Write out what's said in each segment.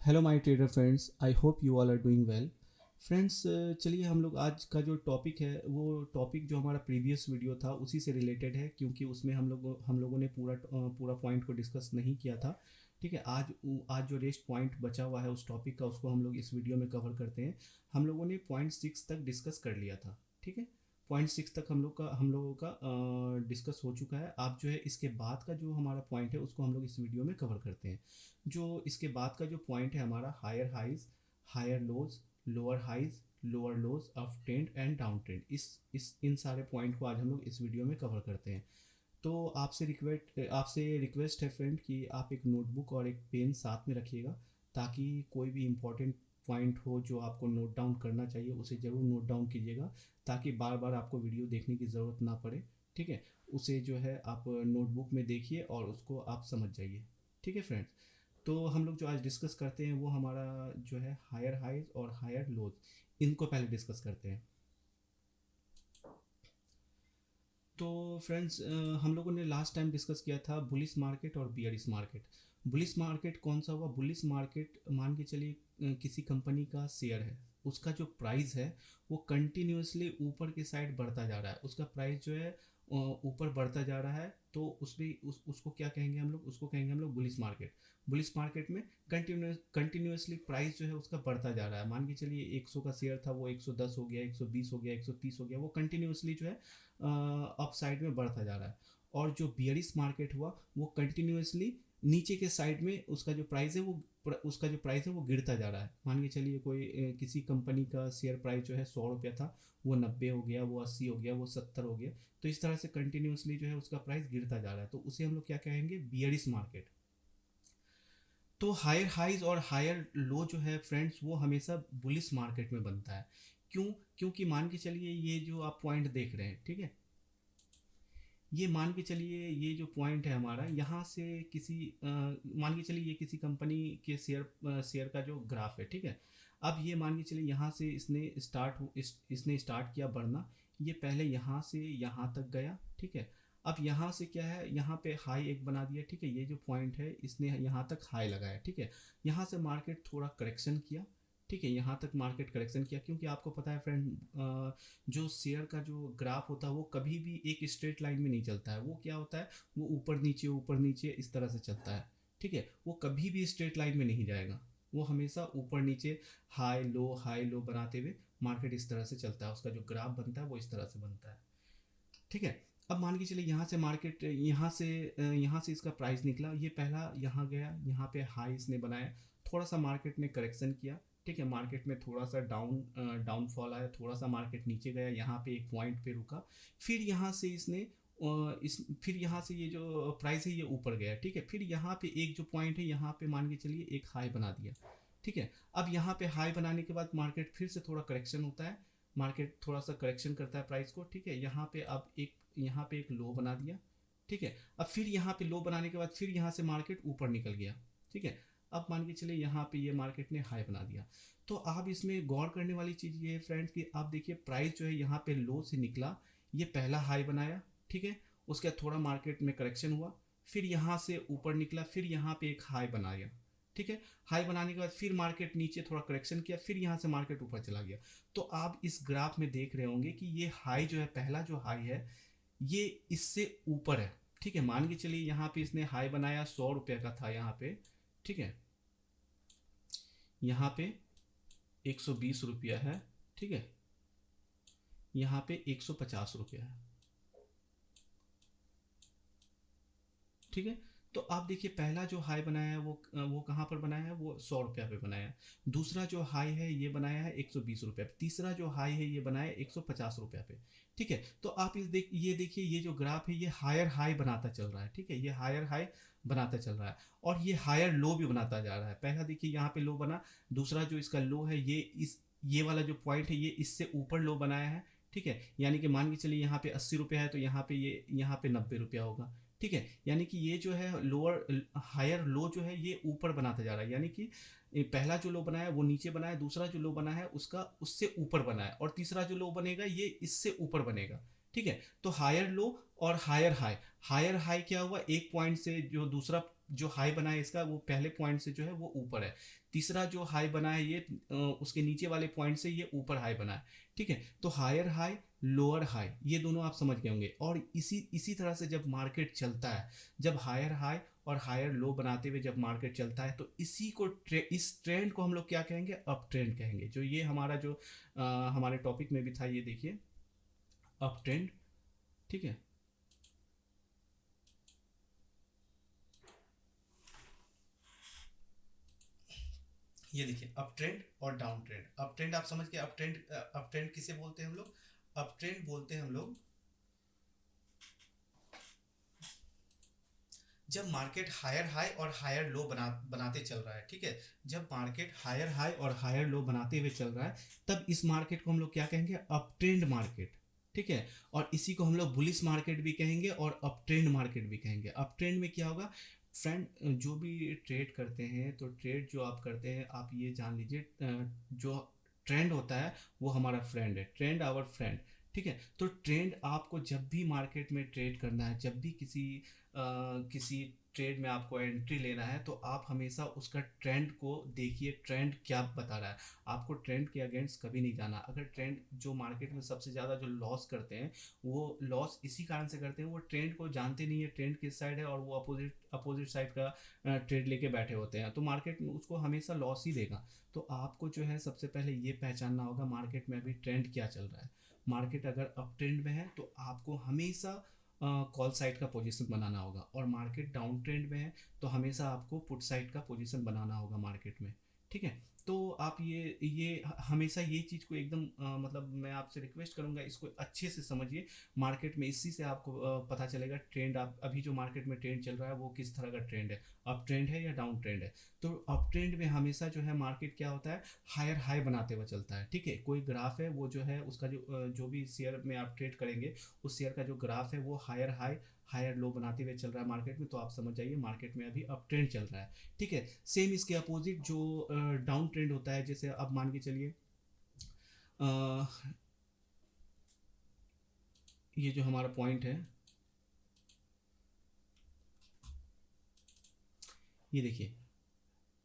Hello my trader friends, I hope you all are doing well. Friends, चलिए हम लोग आज का जो टॉपिक है वो टॉपिक जो हमारा प्रीवियस वीडियो था उसी से रिलेटेड है, क्योंकि उसमें हम लोगों ने पूरा पॉइंट को डिस्कस नहीं किया था। ठीक है, आज जो रेस्ट पॉइंट बचा हुआ है उस टॉपिक का, उसको हम लोग इस वीडियो में कवर करते हैं। हम लोगों ने पॉइंट 6 तक डिस्कस कर लिया था। ठीक है, पॉइंट 6 तक हम लोगों का डिस्कस हो चुका है। आप जो है इसके बाद का जो हमारा पॉइंट है उसको हम लोग इस वीडियो में कवर करते हैं। जो इसके बाद का जो पॉइंट है हमारा, higher highs, higher lows, lower highs, lower lows, up trend and down trend, इस इन सारे पॉइंट को आज हम लोग इस वीडियो में कवर करते हैं। तो आपसे रिक्वेस्ट है फ्रेंड कि आप एक नोटबुक और एक पेन साथ में रखिएगा, ताकि कोई भी इम्पोर्टेंट पॉइंट हो जो आपको नोट डाउन करना चाहिए उसे ज़रूर नोट डाउन कीजिएगा, ताकि बार बार आपको वीडियो देखने की ज़रूरत ना पड़े। ठीक है, उसे जो है आप नोटबुक में देखिए और उसको आप समझ जाइए। ठीक है फ्रेंड्स, तो हम लोग जो आज डिस्कस करते हैं वो हमारा जो है हायर हाइज और हायर लोज, इनको पहले डिस्कस करते हैं। तो फ्रेंड्स, हम लोगों ने लास्ट टाइम डिस्कस किया था बुलिश मार्केट और बियरिश मार्केट। बुलिश मार्केट कौन सा हुआ? बुलिश मार्केट मान के चलिए किसी कंपनी का शेयर है, उसका जो प्राइस है वो कंटिन्यूसली ऊपर की साइड बढ़ता जा रहा है। उसका प्राइस जो है ऊपर बढ़ता जा रहा है, तो उसको क्या कहेंगे हम लोग? उसको कहेंगे हम लोग बुलिश मार्केट। बुलिश मार्केट में कंटिन्यूसली प्राइस जो है उसका बढ़ता जा रहा है। मान के चलिए 100 का शेयर था, वो 110 हो गया, 120 हो गया, 130 हो गया, वो कंटिन्यूसली जो है अप साइड में बढ़ता जा रहा है। और जो बियरिश मार्केट हुआ वो कंटिन्यूसली नीचे के साइड में उसका जो प्राइस है वो गिरता जा रहा है। मान के चलिए कोई किसी कंपनी का शेयर प्राइस जो है 100 रुपया था, वो 90 हो गया, वो 80 हो गया, वो 70 हो गया। तो इस तरह से कंटिन्यूसली जो है उसका प्राइस गिरता जा रहा है, तो उसे हम लोग क्या कहेंगे? Bearish market. तो हायर हाइज और हायर लो जो है फ्रेंड्स, वो हमेशा बुलिश मार्केट में बनता है। क्यों? क्योंकि मान के चलिए ये जो आप पॉइंट देख रहे हैं, ठीक है, ये मान के चलिए ये जो पॉइंट है हमारा, यहाँ से मान के चलिए ये किसी कंपनी के शेयर का जो ग्राफ है। ठीक है, अब ये मान के चलिए यहाँ से इसने स्टार्ट किया बढ़ना। ये पहले यहाँ से यहाँ तक गया। ठीक है, अब यहाँ से क्या है, यहाँ पे हाई एक बना दिया। ठीक है, ये जो पॉइंट है इसने यहाँ तक हाई लगाया। ठीक है, यहाँ से मार्केट थोड़ा करेक्शन किया। ठीक है, यहाँ तक मार्केट करेक्शन किया, क्योंकि आपको पता है फ्रेंड, जो शेयर का जो ग्राफ होता है वो कभी भी एक स्ट्रेट लाइन में नहीं चलता है। वो क्या होता है, वो ऊपर नीचे इस तरह से चलता है। ठीक है, वो कभी भी स्ट्रेट लाइन में नहीं जाएगा, वो हमेशा ऊपर नीचे हाई लो बनाते हुए मार्केट इस तरह से चलता है। उसका जो ग्राफ बनता है वो इस तरह से बनता है। ठीक है, अब मान के चलिए यहाँ से मार्केट यहाँ से इसका प्राइस निकला, ये पहला यहाँ गया, यहाँ पे हाई इसने बनाया, थोड़ा सा मार्केट ने करेक्शन किया। ठीक है, मार्केट में थोड़ा सा डाउनफॉल आया, थोड़ा सा मार्केट नीचे गया, यहाँ पे एक पॉइंट पे रुका। फिर यहाँ से इसने फिर यहाँ से ये जो प्राइस है ये ऊपर गया। ठीक है, फिर यहाँ पे एक जो पॉइंट है यहाँ पे मान के चलिए एक हाई बना दिया। ठीक है, अब यहाँ पे हाई बनाने के बाद मार्केट फिर से थोड़ा करेक्शन होता है, मार्केट थोड़ा सा करेक्शन करता है प्राइस को। ठीक है, यहाँ पे एक लो बना दिया। ठीक है, अब फिर यहाँ पे लो बनाने के बाद फिर यहाँ से मार्केट ऊपर निकल गया। ठीक है, अब मान के चलिए यहाँ पे ये मार्केट ने हाई बना दिया। तो आप इसमें गौर करने वाली चीज़ ये है फ्रेंड्स कि आप देखिए प्राइस जो है यहाँ पे लो से निकला, ये पहला हाई बनाया। ठीक है, उसके बाद थोड़ा मार्केट में करेक्शन हुआ, फिर यहाँ से ऊपर निकला, फिर यहाँ पे एक हाई बनाया। ठीक है, हाई बनाने के बाद फिर मार्केट नीचे थोड़ा करेक्शन किया, फिर यहाँ से मार्केट ऊपर चला गया। तो आप इस ग्राफ में देख रहे होंगे कि ये हाई जो है, पहला जो हाई है ये इससे ऊपर है। ठीक है, मान के चलिए यहाँ पे इसने हाई बनाया 100 रुपये का था यहाँ पे। ठीक है, यहाँ पे 120 रुपया है। ठीक है, यहाँ पे 150 रुपया है। ठीक है, तो आप देखिए पहला जो हाई बनाया है वो कहाँ पर बनाया है? वो 100 रुपया पे बनाया है। दूसरा जो हाई है ये बनाया है 120 रुपया पे। तीसरा जो हाई है ये बनाया है 150 रुपया पे। ठीक है, तो आप ये देखिए ये जो ग्राफ है ये हायर हाई बनाता चल रहा है। ठीक है, ये हायर हाई बनाता चल रहा है और ये हायर लो भी बनाता जा रहा है। पहला देखिए यहाँ पे लो बना, दूसरा जो इसका लो है ये वाला जो पॉइंट है ये इससे ऊपर लो बनाया है। ठीक है, यानी कि मान के चलिए यहाँ पे 80 रुपया है, तो यहाँ पे 90 रुपया होगा। ठीक है, यानी कि ये जो है लोअर हायर लो जो है ये ऊपर बनाता जा रहा है, यानी कि पहला जो लो बनाया वो नीचे बनाया, दूसरा जो लो बना है उसका उससे ऊपर बना है, और तीसरा जो लो बनेगा ये इससे ऊपर बनेगा। ठीक है। तो हायर लो और हायर हाई, हायर हाई क्या हुआ, एक पॉइंट से जो दूसरा जो हाई बना है इसका वो पहले पॉइंट से जो है वो ऊपर है, तीसरा जो हाई बना है ये उसके नीचे वाले पॉइंट से ये ऊपर हाई बना है। ठीक है, तो हायर हाई लोअर हाई ये दोनों आप समझ गए होंगे। और इसी इसी तरह से जब मार्केट चलता है, जब हायर हाई और हायर लो बनाते हुए जब मार्केट चलता है, तो इसी को इस ट्रेंड को हम लोग क्या कहेंगे, अप ट्रेंड कहेंगे। जो ये हमारा जो हमारे टॉपिक में भी था, ये देखिए अप ट्रेंड। ठीक है, ये देखिए अप ट्रेंड और डाउन ट्रेंड। अप ट्रेंड आप समझ गए, अप ट्रेंड किसे बोलते हैं हम लोग, अप ट्रेंड बोलते हैं हम लोग जब मार्केट हायर हाई और हायर लो बनाते चल रहा है। ठीक है, जब मार्केट हायर हाई और हायर लो बनाते हुए चल रहा है, तब इस मार्केट को हम लोग क्या कहेंगे, अप ट्रेंड मार्केट। ठीक है, और इसी को हम लोग बुलिश मार्केट भी कहेंगे और अप ट्रेंड मार्केट भी कहेंगे। अप ट्रेंड में क्या होगा फ्रेंड, जो भी ट्रेड करते हैं, तो ट्रेड जो आप करते हैं आप ये जान लीजिए, जो ट्रेंड होता है वो हमारा फ्रेंड है, ट्रेंड आवर फ्रेंड। ठीक है, तो ट्रेंड आपको जब भी मार्केट में ट्रेड करना है, जब भी किसी ट्रेड में आपको एंट्री लेना है, तो आप हमेशा उसका ट्रेंड को देखिए, ट्रेंड क्या बता रहा है। आपको ट्रेंड के अगेंस्ट कभी नहीं जाना। अगर ट्रेंड, जो मार्केट में सबसे ज़्यादा जो लॉस करते हैं, वो लॉस इसी कारण से करते हैं, वो ट्रेंड को जानते नहीं है ट्रेंड किस साइड है, और वो अपोजिट अपोजिट साइड का ट्रेड लेके बैठे होते हैं, तो मार्केट में उसको हमेशा लॉस ही देगा। तो आपको जो है सबसे पहले ये पहचानना होगा मार्केट में अभी ट्रेंड क्या चल रहा है। मार्केट अगर अप ट्रेंड में है तो आपको हमेशा कॉल साइड का पोजीशन बनाना होगा, और मार्केट डाउन ट्रेंड में है तो हमेशा आपको पुट साइड का पोजीशन बनाना होगा मार्केट में। ठीक है, तो आप हमेशा ये चीज़ को एकदम मतलब मैं आपसे रिक्वेस्ट करूंगा, इसको अच्छे से समझिए मार्केट में। इसी से आपको पता चलेगा ट्रेंड, आप अभी जो मार्केट में ट्रेंड चल रहा है वो किस तरह का ट्रेंड है, अप ट्रेंड है या डाउन ट्रेंड है। तो अप ट्रेंड में हमेशा जो है मार्केट क्या होता है, हायर हाई बनाते हुए चलता है। ठीक है, कोई ग्राफ है वो जो है उसका जो भी शेयर में आप ट्रेड करेंगे, उस शेयर का जो ग्राफ है वो हायर हाई हायर लो बनाते हुए चल रहा है मार्केट में, तो आप समझ जाइए मार्केट में अभी अप ट्रेंड चल रहा है। ठीक है, सेम इसके अपोजिट जो डाउन ट्रेंड होता है, जैसे अब मान के चलिए ये जो हमारा पॉइंट है, ये देखिए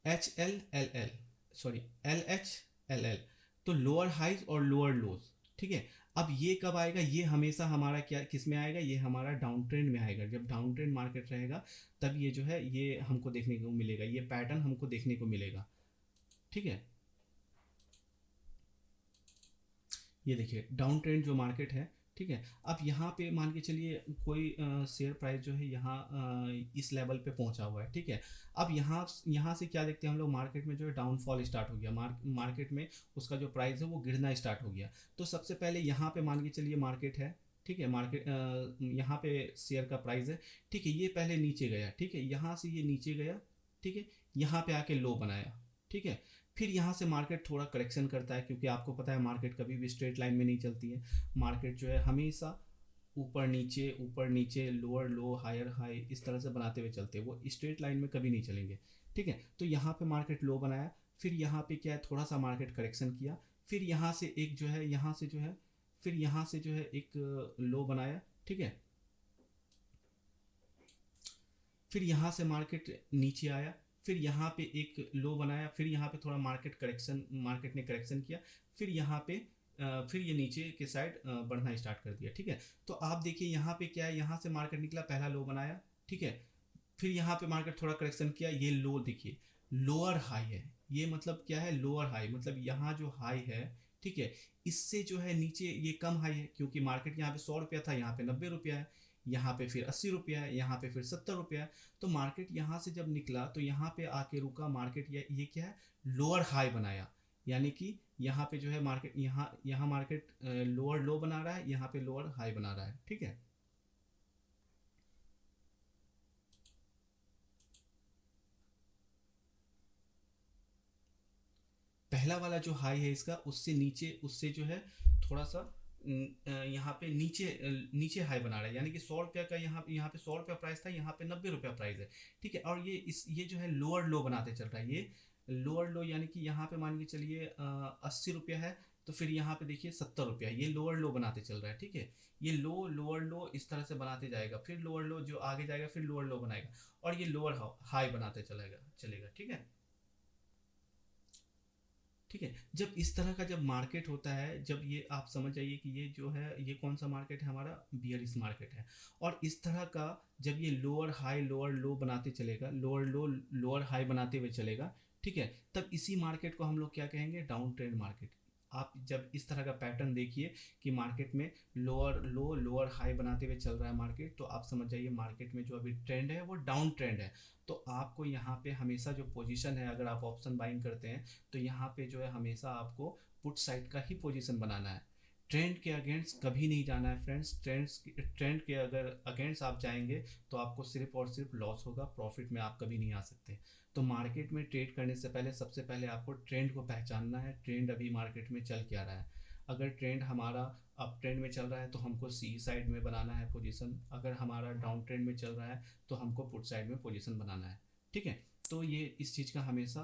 H L L L, sorry L H L L, तो लोअर हाइज और लोअर लोज। ठीक है, अब ये कब आएगा, ये हमेशा हमारा क्या किस में आएगा, ये हमारा डाउन ट्रेंड में आएगा। जब डाउन ट्रेंड मार्केट रहेगा तब ये जो है ये हमको देखने को मिलेगा, ये पैटर्न हमको देखने को मिलेगा। ठीक है, ये देखिए डाउन ट्रेंड जो मार्केट है। ठीक है, अब यहाँ पे मान के चलिए कोई शेयर प्राइस जो है यहाँ इस लेवल पे पहुँचा हुआ है। ठीक है, अब यहाँ यहाँ से क्या देखते हैं हम लोग, मार्केट में जो है डाउनफॉल स्टार्ट हो गया, मार्केट में उसका जो प्राइस है वो गिरना स्टार्ट हो गया। तो सबसे पहले यहाँ पे मान के चलिए मार्केट है। ठीक है, मार्केट यहाँ पे शेयर का प्राइस है। ठीक है, ये पहले नीचे गया। ठीक है, यहाँ से ये नीचे गया। ठीक है, यहाँ पे आके लो बनाया। ठीक है, फिर यहाँ से मार्केट थोड़ा करेक्शन करता है, क्योंकि आपको पता है मार्केट कभी भी स्ट्रेट लाइन में नहीं चलती है। मार्केट जो है हमेशा ऊपर नीचे लोअर लो हायर हाई इस तरह से बनाते हुए चलते हैं, वो स्ट्रेट लाइन में कभी नहीं चलेंगे। ठीक है, तो यहाँ पे मार्केट लो बनाया, फिर यहाँ पे क्या है थोड़ा सा मार्केट करेक्शन किया, फिर यहाँ से एक जो है यहाँ से जो है फिर यहाँ से जो है एक लो बनाया। ठीक है, फिर यहाँ से मार्केट नीचे आया, फिर यहाँ पे एक लो बनाया, फिर यहाँ पे थोड़ा मार्केट ने करेक्शन किया, फिर यहाँ पे फिर ये नीचे के साइड बढ़ना स्टार्ट कर दिया। ठीक है, तो आप देखिए यहाँ पे क्या है, यहाँ से मार्केट निकला, पहला लो बनाया। ठीक है, फिर यहाँ पे मार्केट थोड़ा करेक्शन किया, ये लो देखिए लोअर हाई है, ये मतलब क्या है, लोअर हाई मतलब यहाँ जो हाई है। ठीक है, इससे जो है नीचे ये कम हाई है, क्योंकि मार्केट यहाँ पे 100 रुपया था, यहाँ पे 90 रुपया है, यहाँ पे फिर 80 रुपया है, यहाँ पे फिर 70 रुपया है। तो मार्केट यहाँ से जब निकला तो यहाँ पे आके रुका मार्केट, ये क्या है, लोअर हाई बनाया। यानी कि यहाँ पे जो है मार्केट यहाँ यहाँ मार्केट लोअर लो बना रहा है, यहाँ पे लोअर हाई बना रहा है। ठीक है, पहला वाला जो हाई है इसका, उससे नीचे, उससे जो है थोड़ा सा यहाँ पे नीचे हाई बना रहा है। यानी कि 100 रुपया का यहाँ पे 100 रुपया प्राइस था, यहाँ पे 90 रुपया प्राइस है। ठीक है, और ये जो है लोअर लो बनाते चल रहा है, ये लोअर लो, यानी कि यहाँ पे मान के चलिए 80 रुपया है, तो फिर यहाँ पे देखिए 70 रुपया, ये लोअर लो बनाते चल रहा है, ठीक है। ये लो लोअर लो इस तरह से बनाते जाएगा, फिर लोअर लो जो आगे जाएगा, फिर लोअर लो बनाएगा, और ये लोअर हाई बनाते चलेगा चलेगा, ठीक है। ठीक है, जब इस तरह का जब मार्केट होता है, जब ये आप समझ जाइए कि ये जो है ये कौन सा मार्केट है, हमारा बियरिश मार्केट है। और इस तरह का जब ये लोअर लो बनाते चलेगा, लोअर लो लोअर हाई बनाते हुए चलेगा, ठीक है, तब इसी मार्केट को हम लोग क्या कहेंगे, डाउन ट्रेंड मार्केट। आप जब इस तरह का पैटर्न देखिए कि मार्केट में लोअर लो लोअर हाई बनाते हुए चल रहा है मार्केट, तो आप समझ जाइए मार्केट में जो अभी ट्रेंड है वो डाउन ट्रेंड है। तो आपको यहाँ पे हमेशा जो पोजीशन है, अगर आप ऑप्शन बाइंग करते हैं, तो यहाँ पे जो है हमेशा आपको पुट साइड का ही पोजीशन बनाना है। ट्रेंड के अगेंस्ट कभी नहीं जाना है फ्रेंड्स। ट्रेंड के अगर अगेंस्ट आप जाएंगे तो आपको सिर्फ और सिर्फ लॉस होगा, प्रॉफिट में आप कभी नहीं आ सकते। तो मार्केट में ट्रेड करने से पहले सबसे पहले आपको ट्रेंड को पहचानना है, ट्रेंड अभी मार्केट में चल क्या रहा है। अगर ट्रेंड हमारा अप ट्रेंड में चल रहा है तो हमको सी साइड में बनाना है पोजीशन, अगर हमारा डाउन ट्रेंड में चल रहा है तो हमको पुट साइड में पोजीशन बनाना है, ठीक है। तो ये इस चीज़ का हमेशा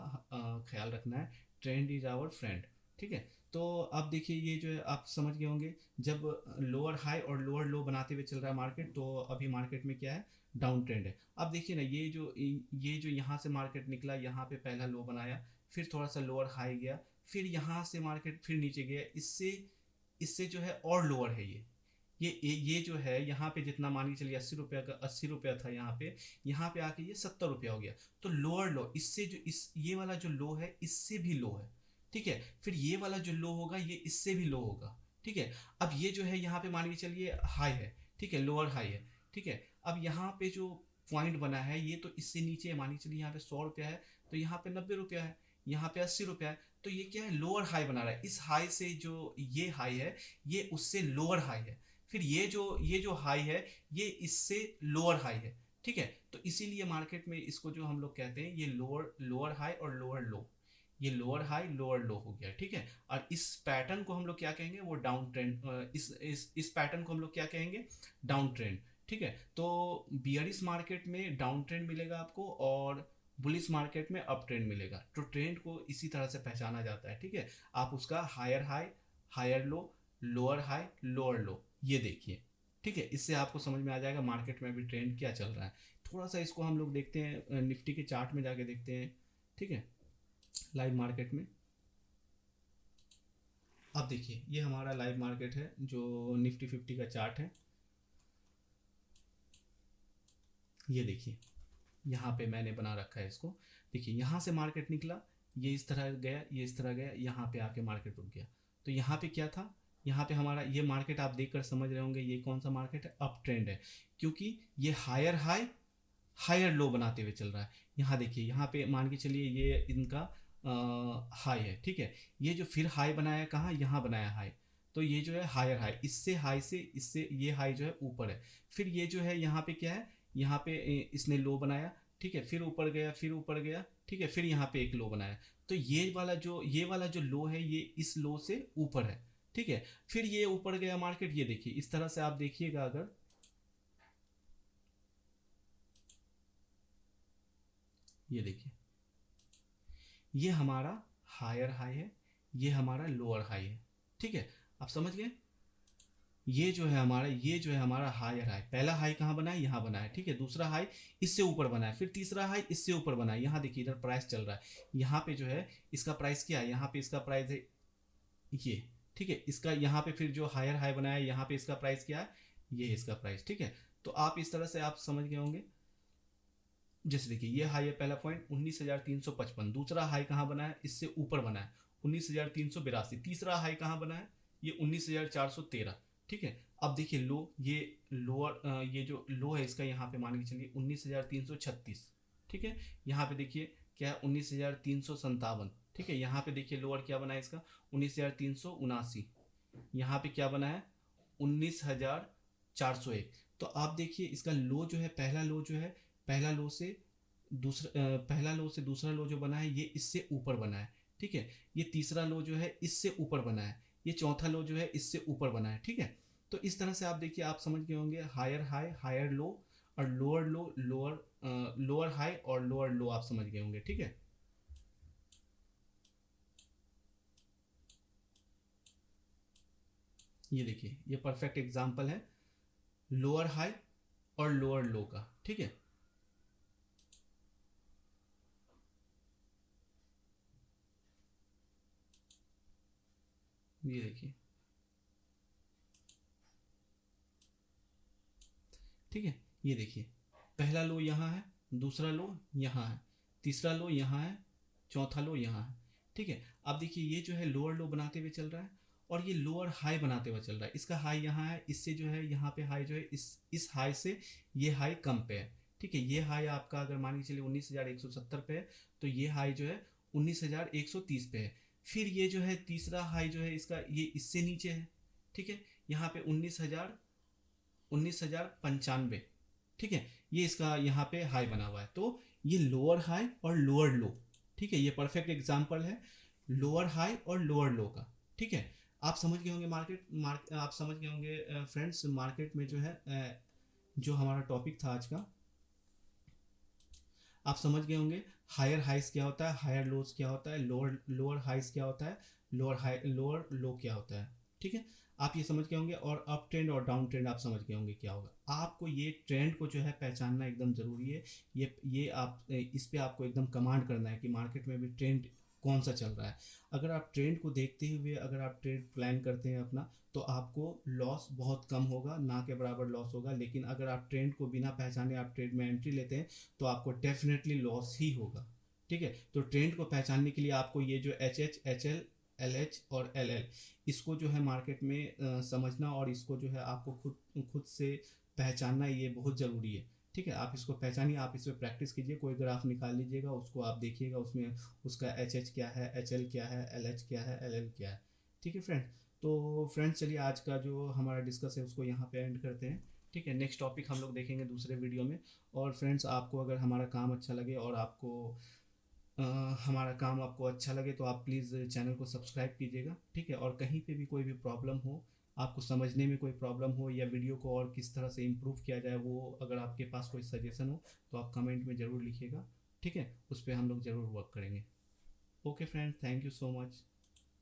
ख्याल रखना है, ट्रेंड इज आवर फ्रेंड, ठीक है। तो अब देखिए ये जो है आप समझ गए होंगे, जब लोअर हाई और लोअर लो बनाते हुए चल रहा है मार्केट, तो अभी मार्केट में क्या है, डाउन ट्रेंड है। अब देखिए ना, ये जो यहाँ से मार्केट निकला, यहाँ पे पहला लो बनाया, फिर थोड़ा सा लोअर हाई गया, फिर यहाँ से मार्केट फिर नीचे गया, इससे इससे जो है और लोअर है ये जो है यहाँ पे जितना मान के चलिए 80 रुपया का 80 रुपया था यहाँ पे आके ये 70 रुपया हो गया। तो लोअर लो इससे जो इस ये वाला जो लो है इससे भी लो है, ठीक है। फिर ये वाला जो लो होगा ये इससे भी लो होगा, ठीक है। अब ये जो है यहाँ पे मान के चलिए हाई है, ठीक है, लोअर हाई है, ठीक है। अब यहाँ पे जो पॉइंट बना है ये तो इससे नीचे है, मान के चलिए यहाँ पे 100 रुपया है, तो यहाँ पे 90 रुपया है, यहाँ पे 80 रुपया है। तो ये क्या है, लोअर हाई बना रहा है। इस हाई से जो ये हाई है ये उससे लोअर हाई है, फिर ये जो हाई है ये इससे लोअर हाई है, ठीक है। तो इसीलिए मार्केट में इसको जो हम लोग कहते हैं ये लोअर लोअर हाई और लोअर लो, ये लोअर हाई लोअर लो हो गया, ठीक है। और इस पैटर्न को हम लोग क्या कहेंगे, वो डाउन ट्रेंड, इस पैटर्न को हम लोग क्या कहेंगे, डाउन ट्रेंड, ठीक है। तो बियरिश मार्केट में डाउन ट्रेंड मिलेगा आपको, और बुलिश मार्केट में अप ट्रेंड मिलेगा। तो ट्रेंड को इसी तरह से पहचाना जाता है, ठीक है। आप उसका higher high higher low, lower high lower low, ये देखिए, ठीक है। इससे आपको समझ में आ जाएगा मार्केट में अभी ट्रेंड क्या चल रहा है। थोड़ा सा इसको हम लोग देखते हैं, निफ्टी के चार्ट में जाके देखते हैं, ठीक है, लाइव मार्केट में। अब देखिए ये हमारा लाइव मार्केट है जो निफ्टी 50 का चार्ट है, ये देखिए यहाँ पे मैंने बना रखा है इसको। देखिए यहाँ से मार्केट निकला, ये इस तरह गया, ये इस तरह गया, यहाँ पे आके मार्केट रुक गया। तो यहाँ पे क्या था, यहाँ पे हमारा ये मार्केट आप देखकर समझ रहे होंगे ये कौन सा मार्केट है, अप ट्रेंड है, क्योंकि ये हायर हाई हायर लो बनाते हुए चल रहा है। यहाँ देखिए यहाँ पे मान के चलिए ये इनका हाई है, ठीक है। ये जो फिर हाई बनाया कहाँ, यहाँ बनाया हाई, तो ये जो है हायर हाई से इससे ये हाई जो है ऊपर है। फिर ये जो है यहाँ पे क्या है, यहाँ पे इसने लो बनाया, ठीक है, फिर ऊपर गया, फिर ऊपर गया, ठीक है, फिर यहाँ पे एक लो बनाया। तो ये वाला जो लो है ये इस लो से ऊपर है, ठीक है। फिर ये ऊपर गया मार्केट, ये देखिए इस तरह से आप देखिएगा, अगर ये देखिए ये हमारा हायर हाई है, ये हमारा लोअर हाई है, ठीक है। आप समझ गए, ये जो है हमारा हायर हाई, पहला हाई कहाँ बना है, यहाँ बना है, ठीक है। दूसरा हाई इससे ऊपर बना है, फिर तीसरा हाई इससे ऊपर बना है। यहाँ देखिए इधर प्राइस चल रहा है, यहाँ पे जो है इसका प्राइस क्या है, यहाँ पे इसका प्राइस है ये, ठीक है। इसका यहाँ पे फिर जो हायर हाई बनाया है यहाँ पे इसका प्राइस क्या है, ये है इसका प्राइस, ठीक है। तो आप इस तरह से आप समझ गए होंगे। जैसे देखिए ये हाई है, पहला पॉइंट 19,355, दूसरा हाई कहाँ बना है, इससे ऊपर बना है 19,382, तीसरा हाई कहाँ बना है, ये 19,413, ठीक है। अब देखिए लो, ये लोअर ये जो लो है इसका यहाँ पे मान के चलिए 19,336, ठीक है। यहाँ पे देखिए क्या है 19,357, ठीक है। यहाँ पे देखिए लोअर क्या बना है इसका 19,379, यहाँ पे क्या बना है 19,401। तो आप देखिए इसका लो जो है, पहला लो से दूसरा लो जो बना है ये इससे ऊपर बना है, ठीक है। ये तीसरा लो जो है इससे ऊपर बना है, ये चौथा लो जो है इससे ऊपर बना है, ठीक है। तो इस तरह से आप देखिए, आप समझ गए होंगे हायर हाई हायर लो और लोअर लो लोअर हाई और लोअर लो, आप समझ गए होंगे, ठीक है। ये देखिए, ये परफेक्ट एग्जांपल है लोअर हाई और लोअर लो का, ठीक है। ये देखिए, ठीक है। ये देखिए, पहला लो यहाँ है, दूसरा लो यहाँ है, तीसरा लो यहाँ है, चौथा लो यहाँ है, ठीक है। अब देखिए, ये जो है लोअर लो बनाते हुए चल रहा है और ये लोअर हाई बनाते हुए चल रहा है। इसका हाई यहाँ है, इससे जो है यहाँ पे हाई जो है इस हाई से ये हाई कम पे है, ठीक है। ये हाई आपका अगर मान के चलिए 19,170 पे है, तो ये हाई जो है 19,130 पे है। फिर ये जो है तीसरा हाई जो है इसका, ये इससे नीचे है, ठीक है। यहाँ पे 19,95, ठीक है। ये इसका यहाँ पे हाई बना हुआ है। तो ये लोअर हाई और लोअर लो, ठीक है। ये परफेक्ट एग्जांपल है लोअर हाई और लोअर लो का, ठीक है। आप समझ गए होंगे आप समझ गए होंगे फ्रेंड्स, मार्केट में जो है जो हमारा टॉपिक था आज का, आप समझ गए होंगे। हायर हाइस क्या होता है, हायर लोज क्या होता है, लोअर लोअर हाइस क्या होता है, लोअर लो क्या होता है, ठीक है। आप ये समझ गए होंगे। और अप ट्रेंड और डाउन ट्रेंड आप समझ गए होंगे क्या होगा। आपको ये ट्रेंड को जो है पहचानना एकदम ज़रूरी है। ये आप इस पे आपको एकदम कमांड करना है कि मार्केट में भी ट्रेंड कौन सा चल रहा है। अगर आप ट्रेंड को देखते हुए अगर आप ट्रेड प्लान करते हैं अपना, तो आपको लॉस बहुत कम होगा, ना के बराबर लॉस होगा। लेकिन अगर आप ट्रेंड को बिना पहचाने आप ट्रेड में एंट्री लेते हैं, तो आपको डेफिनेटली लॉस ही होगा, ठीक है। तो ट्रेंड को पहचानने के लिए आपको ये जो HH, HL, LH और LL, इसको जो है मार्केट में समझना और इसको जो है आपको खुद खुद से पहचानना, ये बहुत ज़रूरी है, ठीक है। आप इसको पहचानिए, आप इस पर प्रैक्टिस कीजिए। कोई ग्राफ निकाल लीजिएगा, उसको आप देखिएगा, उसमें उसका HH क्या है, HL क्या है, LH क्या है, LL क्या है, ठीक है फ्रेंड। तो फ्रेंड्स चलिए, आज का जो हमारा डिस्कस है उसको यहाँ पे एंड करते हैं, ठीक है। नेक्स्ट टॉपिक हम लोग देखेंगे दूसरे वीडियो में। और फ्रेंड्स, आपको अगर हमारा काम अच्छा लगे और आपको अ, हमारा काम आपको अच्छा लगे, तो आप प्लीज़ चैनल को सब्सक्राइब कीजिएगा, ठीक है। और कहीं पे भी कोई भी प्रॉब्लम हो, आपको समझने में कोई प्रॉब्लम हो या वीडियो को और किस तरह से इम्प्रूव किया जाए, वो अगर आपके पास कोई सजेशन हो, तो आप कमेंट में ज़रूर लिखिएगा, ठीक है। उस पर हम लोग ज़रूर वर्क करेंगे। Okay friends, thank you so much.